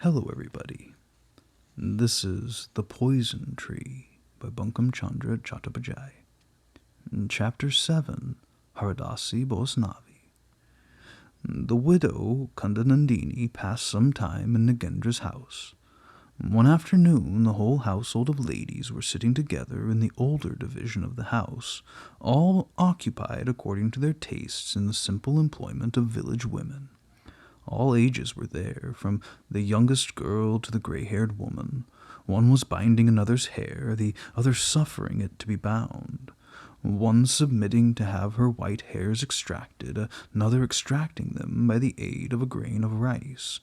Hello, everybody. This is The Poison Tree by Bankim Chandra Chattopadhyay. Chapter 7, Haridasi Boisnavi. The widow Kundanandini passed some time in Nagendra's house. One afternoon, the whole household of ladies were sitting together in the older division of the house, all occupied according to their tastes in the simple employment of village women. All ages were there, from the youngest girl to the gray-haired woman. One was binding another's hair, the other suffering it to be bound. One submitting to have her white hairs extracted, another extracting them by the aid of a grain of rice.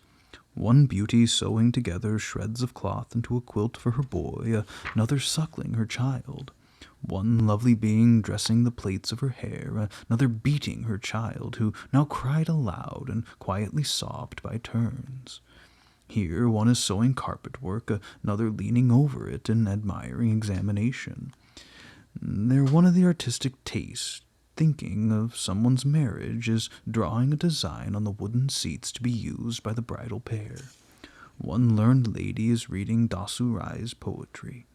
One beauty sewing together shreds of cloth into a quilt for her boy, another suckling her child. One lovely being dressing the plaits of her hair, another beating her child, who now cried aloud and quietly sobbed by turns. Here one is sewing carpet work, another leaning over it in admiring examination. There one of the artistic taste, thinking of someone's marriage, is drawing a design on the wooden seats to be used by the bridal pair. One learned lady is reading Dasu Rai's poetry.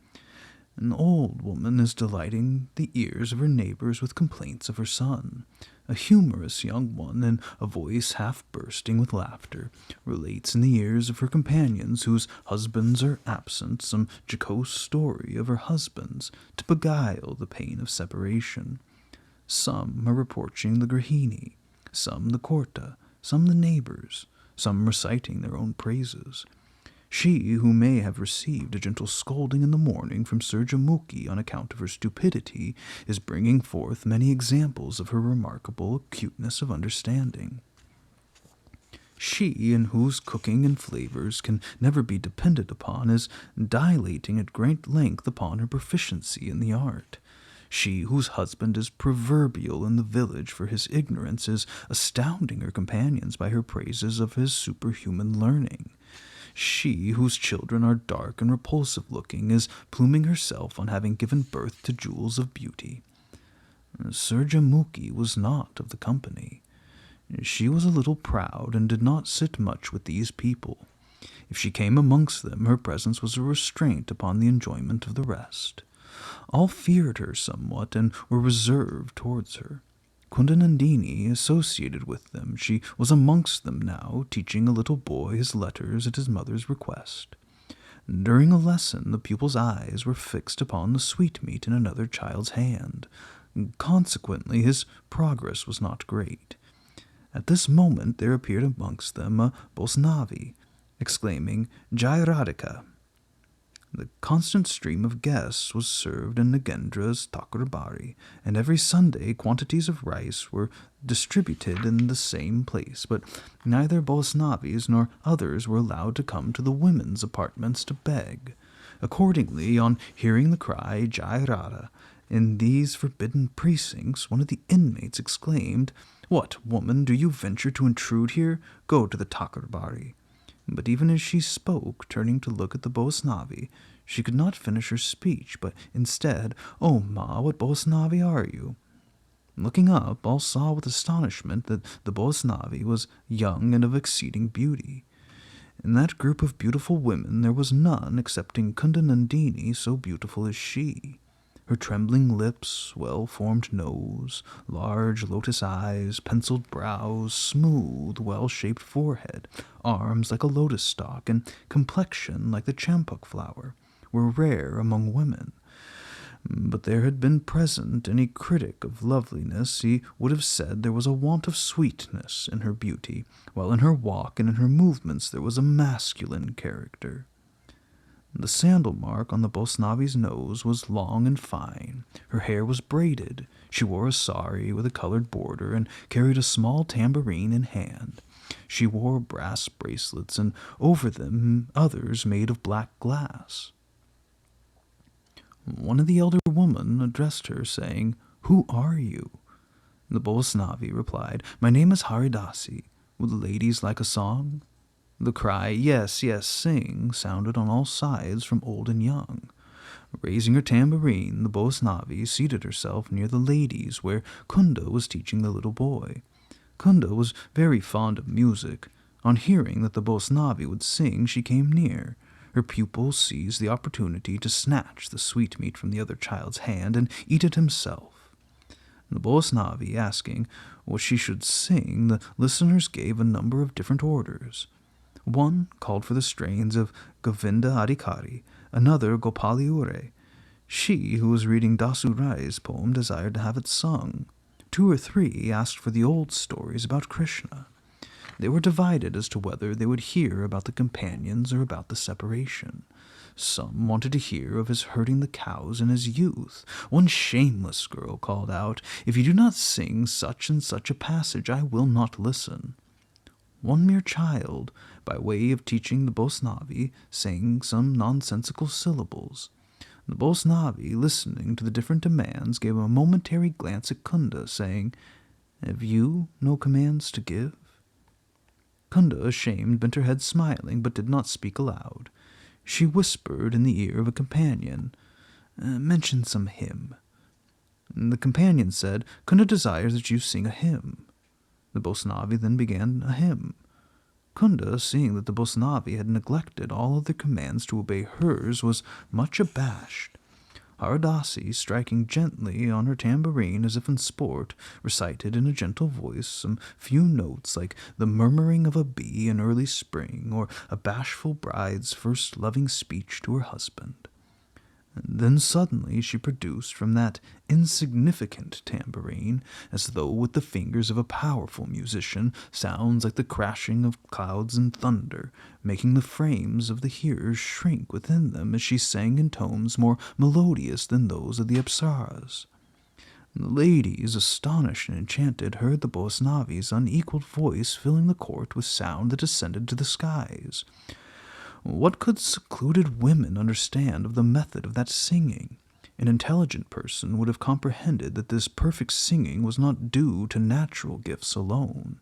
An old woman is delighting the ears of her neighbors with complaints of her son. A humorous young one, in a voice half bursting with laughter, relates in the ears of her companions whose husbands are absent some jocose story of her husbands to beguile the pain of separation. Some are reproaching the Grahini, some the Korta, some the neighbors, some reciting their own praises. She, who may have received a gentle scolding in the morning from Sir Jamuki on account of her stupidity, is bringing forth many examples of her remarkable acuteness of understanding. She, in whose cooking and flavors can never be depended upon, is dilating at great length upon her proficiency in the art. She, whose husband is proverbial in the village for his ignorance, is astounding her companions by her praises of his superhuman learning. She, whose children are dark and repulsive-looking, is pluming herself on having given birth to jewels of beauty. Sir Jamuki was not of the company. She was a little proud, and did not sit much with these people. If she came amongst them, her presence was a restraint upon the enjoyment of the rest. All feared her somewhat, and were reserved towards her. Kundanandini associated with them. She was amongst them now, teaching a little boy his letters at his mother's request. During a lesson, the pupil's eyes were fixed upon the sweetmeat in another child's hand. Consequently, his progress was not great. At this moment there appeared amongst them a Boisnavi, exclaiming, "Jai Radhika!" The constant stream of guests was served in Nagendra's Thakurbari, and every Sunday quantities of rice were distributed in the same place, but neither Boisnavis nor others were allowed to come to the women's apartments to beg. Accordingly, on hearing the cry, "Jai Radha," in these forbidden precincts, one of the inmates exclaimed, "What, woman, do you venture to intrude here? Go to the Thakurbari." But even as she spoke, turning to look at the Boisnavi, she could not finish her speech, but instead, "Oh, ma, what Boisnavi are you?" Looking up, all saw with astonishment that the Boisnavi was young and of exceeding beauty. In that group of beautiful women there was none, excepting Kundanandini, so beautiful as she. Her trembling lips, well-formed nose, large lotus eyes, penciled brows, smooth, well-shaped forehead, arms like a lotus stalk, and complexion like the champuk flower, were rare among women. But there had been present any critic of loveliness, he would have said there was a want of sweetness in her beauty, while in her walk and in her movements there was a masculine character. The sandal mark on the Boisnavi's nose was long and fine. Her hair was braided. She wore a sari with a colored border and carried a small tambourine in hand. She wore brass bracelets, and over them others made of black glass. One of the elder women addressed her, saying, "Who are you?" The Boisnavi replied, "My name is Haridasi. Would the ladies like a song?" The cry, "Yes, yes, sing," sounded on all sides from old and young. Raising her tambourine, the Boisnavi seated herself near the ladies, where Kunda was teaching the little boy. Kunda was very fond of music. On hearing that the Boisnavi would sing, she came near. Her pupil seized the opportunity to snatch the sweetmeat from the other child's hand and eat it himself. The Boisnavi asking what she should sing, the listeners gave a number of different orders. One called for the strains of Govinda Adhikari, another Gopali Ure. She, who was reading Dasu Rai's poem, desired to have it sung. 2 or 3 asked for the old stories about Krishna. They were divided as to whether they would hear about the companions or about the separation. Some wanted to hear of his herding the cows in his youth. One shameless girl called out, "If you do not sing such and such a passage, I will not listen." One mere child, by way of teaching the Boisnavi, sang some nonsensical syllables. The Boisnavi, listening to the different demands, gave a momentary glance at Kunda, saying, "Have you no commands to give?" Kunda, ashamed, bent her head smiling, but did not speak aloud. She whispered in the ear of a companion, "Mention some hymn." The companion said, "Kunda desires that you sing a hymn." The Boisnavi then began a hymn. Kunda, seeing that the Boisnavi had neglected all other commands to obey hers, was much abashed. Haridasi, striking gently on her tambourine as if in sport, recited in a gentle voice some few notes like the murmuring of a bee in early spring, or a bashful bride's first loving speech to her husband. And then suddenly she produced from that insignificant tambourine, as though with the fingers of a powerful musician, sounds like the crashing of clouds and thunder, making the frames of the hearers shrink within them as she sang in tones more melodious than those of the Apsaras. The ladies, astonished and enchanted, heard the Boisnavi's unequaled voice filling the court with sound that ascended to the skies. What could secluded women understand of the method of that singing? An intelligent person would have comprehended that this perfect singing was not due to natural gifts alone.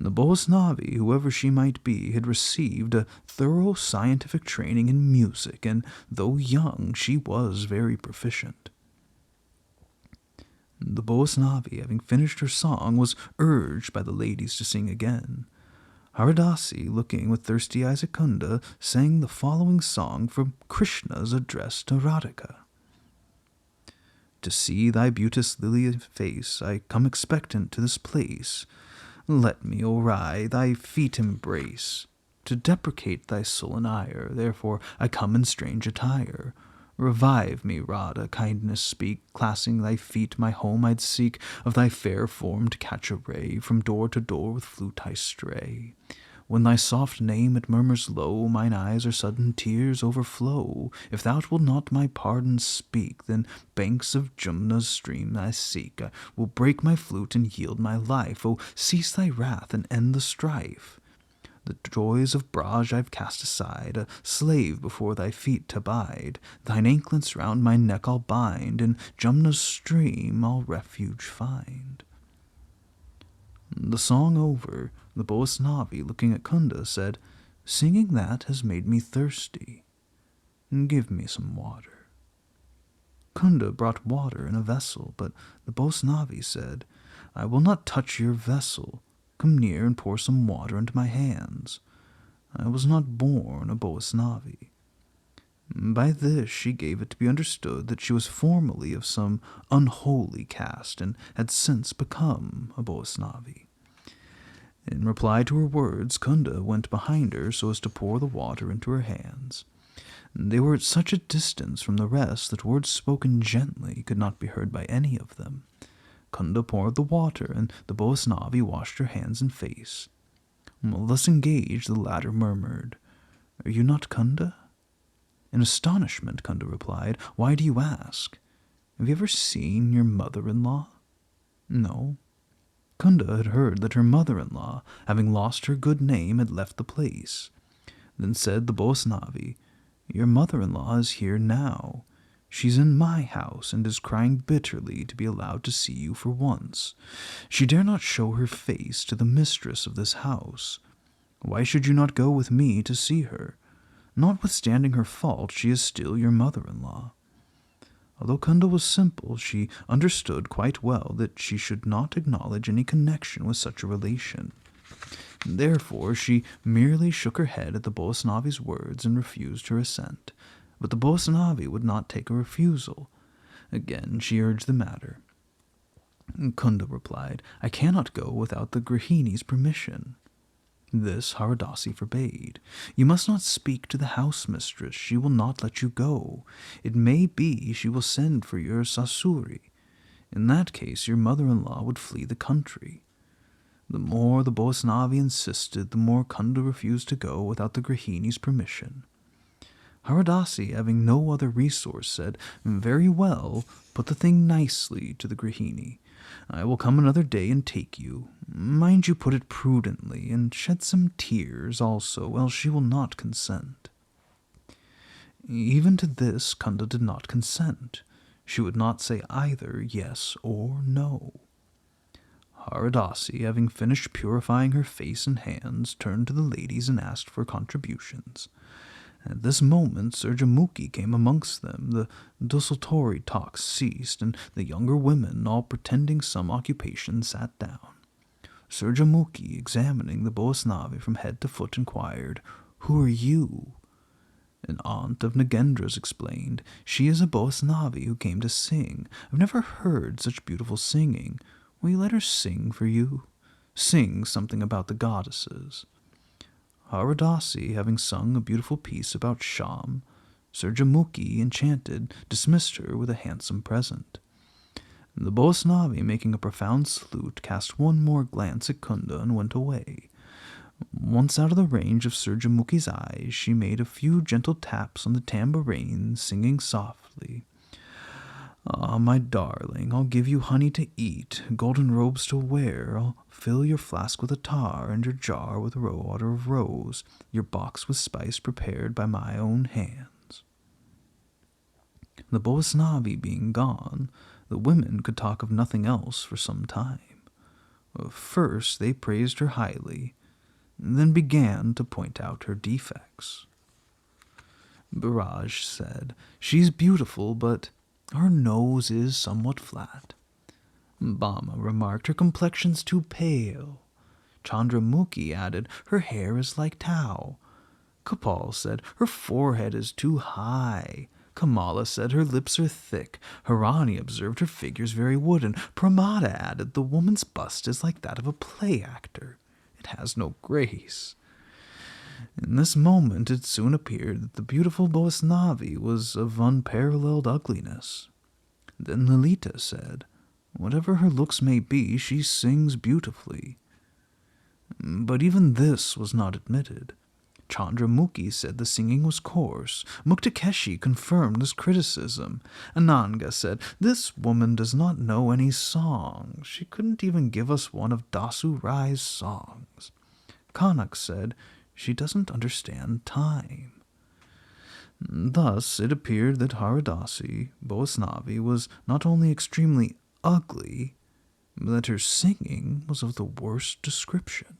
The Boisnavi, whoever she might be, had received a thorough scientific training in music, and though young, she was very proficient. The Boisnavi, having finished her song, was urged by the ladies to sing again. Haridasi, looking with thirsty eyes at Kunda, sang the following song from Krishna's address to Radhika. To see thy beauteous lily face, I come expectant to this place. Let me, O Rai, thy feet embrace. To deprecate thy sullen ire, therefore I come in strange attire. Revive me, Radha, kindness speak, clasping thy feet my home I'd seek, of thy fair form to catch a ray, from door to door with flute I stray. When thy soft name it murmurs low, mine eyes or sudden tears overflow. If thou wilt not my pardon speak, then banks of Jumna's stream I seek. I will break my flute and yield my life. Oh, cease thy wrath and end the strife. The joys of Braj I've cast aside, a slave before thy feet to bide. Thine anklets round my neck I'll bind, in Jumna's stream I'll refuge find. The song over, the Boisnavi, looking at Kunda, said, "Singing that has made me thirsty. Give me some water." Kunda brought water in a vessel, but the Boisnavi said, "I will not touch your vessel. Come near and pour some water into my hands. I was not born a Boisnavi." By this she gave it to be understood that she was formerly of some unholy caste and had since become a Boisnavi. In reply to her words, Kunda went behind her so as to pour the water into her hands. They were at such a distance from the rest that words spoken gently could not be heard by any of them. Kunda poured the water, and the Boisnavi washed her hands and face. Thus engaged, the latter murmured, "Are you not Kunda?" In astonishment, Kunda replied, "Why do you ask? Have you ever seen your mother-in-law?" No. Kunda had heard that her mother-in-law, having lost her good name, had left the place. Then said the Boisnavi, "Your mother-in-law is here now. She's in my house and is crying bitterly to be allowed to see you for once. She dare not show her face to the mistress of this house. Why should you not go with me to see her? Notwithstanding her fault, she is still your mother-in-law." Although Kunda was simple, she understood quite well that she should not acknowledge any connection with such a relation. Therefore she merely shook her head at the Boisnavi's words and refused her assent. But the Boisnavi would not take a refusal. Again she urged the matter. Kunda replied, I cannot go without the Grihini's permission. This Haridasi forbade. You must not speak to the house mistress. She will not let you go. It may be she will send for your Sasuri. In that case your mother-in-law would flee the country. The more the Boisnavi insisted, the more Kunda refused to go without the Grihini's permission. Haridasi, having no other resource, said, Very well, put the thing nicely to the Grihini. I will come another day and take you. Mind you put it prudently, and shed some tears also, else she will not consent. Even to this Kunda did not consent. She would not say either yes or no. Haridasi, having finished purifying her face and hands, turned to the ladies and asked for contributions. At this moment Surjamuki came amongst them. The desultory talk ceased, and the younger women, all pretending some occupation, sat down. Surjamuki, examining the Boisnavi from head to foot, inquired, Who are you? An aunt of Nagendra's explained, She is a Boisnavi who came to sing. I've never heard such beautiful singing. Will you let her sing for you? Sing something about the goddesses. Haridasi, having sung a beautiful piece about Sham, Surjamuki, enchanted, dismissed her with a handsome present. The Boisnavi, making a profound salute, cast one more glance at Kunda and went away. Once out of the range of Surjamuki's eyes, she made a few gentle taps on the tambourine, singing softly, Ah, my darling, I'll give you honey to eat, golden robes to wear. I'll fill your flask with attar, and your jar with water of rose, your box with spice prepared by my own hands. The Boisnavi being gone, the women could talk of nothing else for some time. First they praised her highly, then began to point out her defects. Biraj said, She's beautiful, but her nose is somewhat flat. Bama remarked, Her complexion's too pale. Chandramukhi added, Her hair is like tow. Kapal said, Her forehead is too high. Kamala said, Her lips are thick. Harani observed, Her figure's very wooden. Pramada added, The woman's bust is like that of a play actor. It has no grace. In this moment it soon appeared that the beautiful Boisnavi was of unparalleled ugliness. Then Lalita said, Whatever her looks may be, she sings beautifully. But even this was not admitted. Chandramukhi said the singing was coarse. Muktakeshi confirmed this criticism. Ananga said, This woman does not know any songs. She couldn't even give us one of Dasu Rai's songs. Kanak said, She doesn't understand time. Thus it appeared that Haridasi, Boisnavi, was not only extremely ugly, but that her singing was of the worst description.